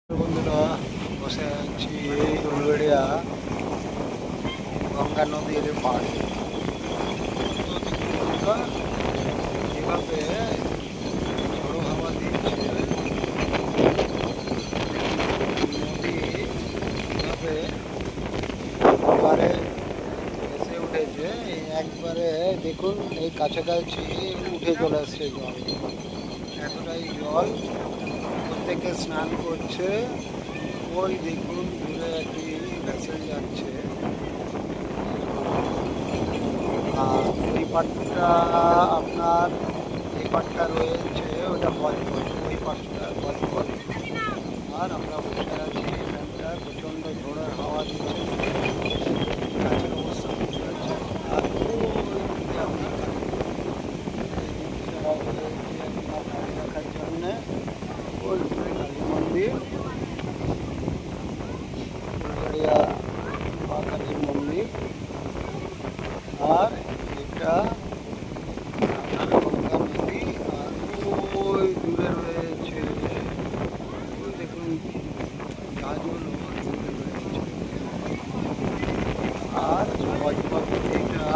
বন্ধুরা, বসে আছি এই উলবেড়িয়া গঙ্গা নদীর পাড়ে। যেভাবে ঝড়ো হাওয়া দিচ্ছে, নদী যেভাবে এবারে এসে উঠেছে, একবারে দেখুন এই কাছাকাছি উঠে চলে আসছে জল। এতটাই জল, প্রত্যেকে স্নান করছে। ওই দেখুন দূরে একটি ভেসেল যাচ্ছে, আর ওই পাটটা আপনার, এই পাটটা রয়েছে ওটা বজবজ, ওই পাটটা বজবজ। আর আমরা বসে আছি এখানটা, প্রচণ্ড ঝোড়ের হাওয়া দিচ্ছে, গাছের অবস্থা বুঝতে পারছেন। আর ওই আপনার গাড়ি রাখার জন্যে ওই কালী মন্দির, ফুলবাড়িয়া মা কালীর মন্দির। আর এটা আপনার গঙ্গা নদী। আর ওই দূরে রয়েছে, ওই দেখুন গাছগুলো দূরে রয়েছে। আর বজবজ এটা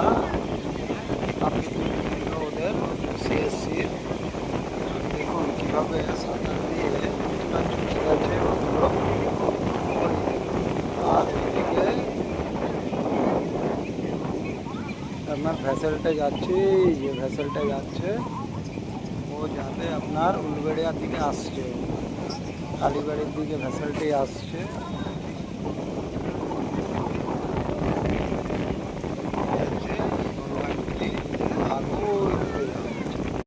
প্রাকৃতিক ওদের সিএসসির। দেখুন কীভাবে সাঁতার দিয়ে কিছুটা ছুটে গেছে ওগুলো। আর এদিকে আপনার ভেসেলটা যাচ্ছে, এই যে ভেসেলটা যাচ্ছে, ও যাবে আপনার উলবেড়িয়ার দিকে আসছে, কালীবাড়ির দিকে ভেসেলটি আসছে।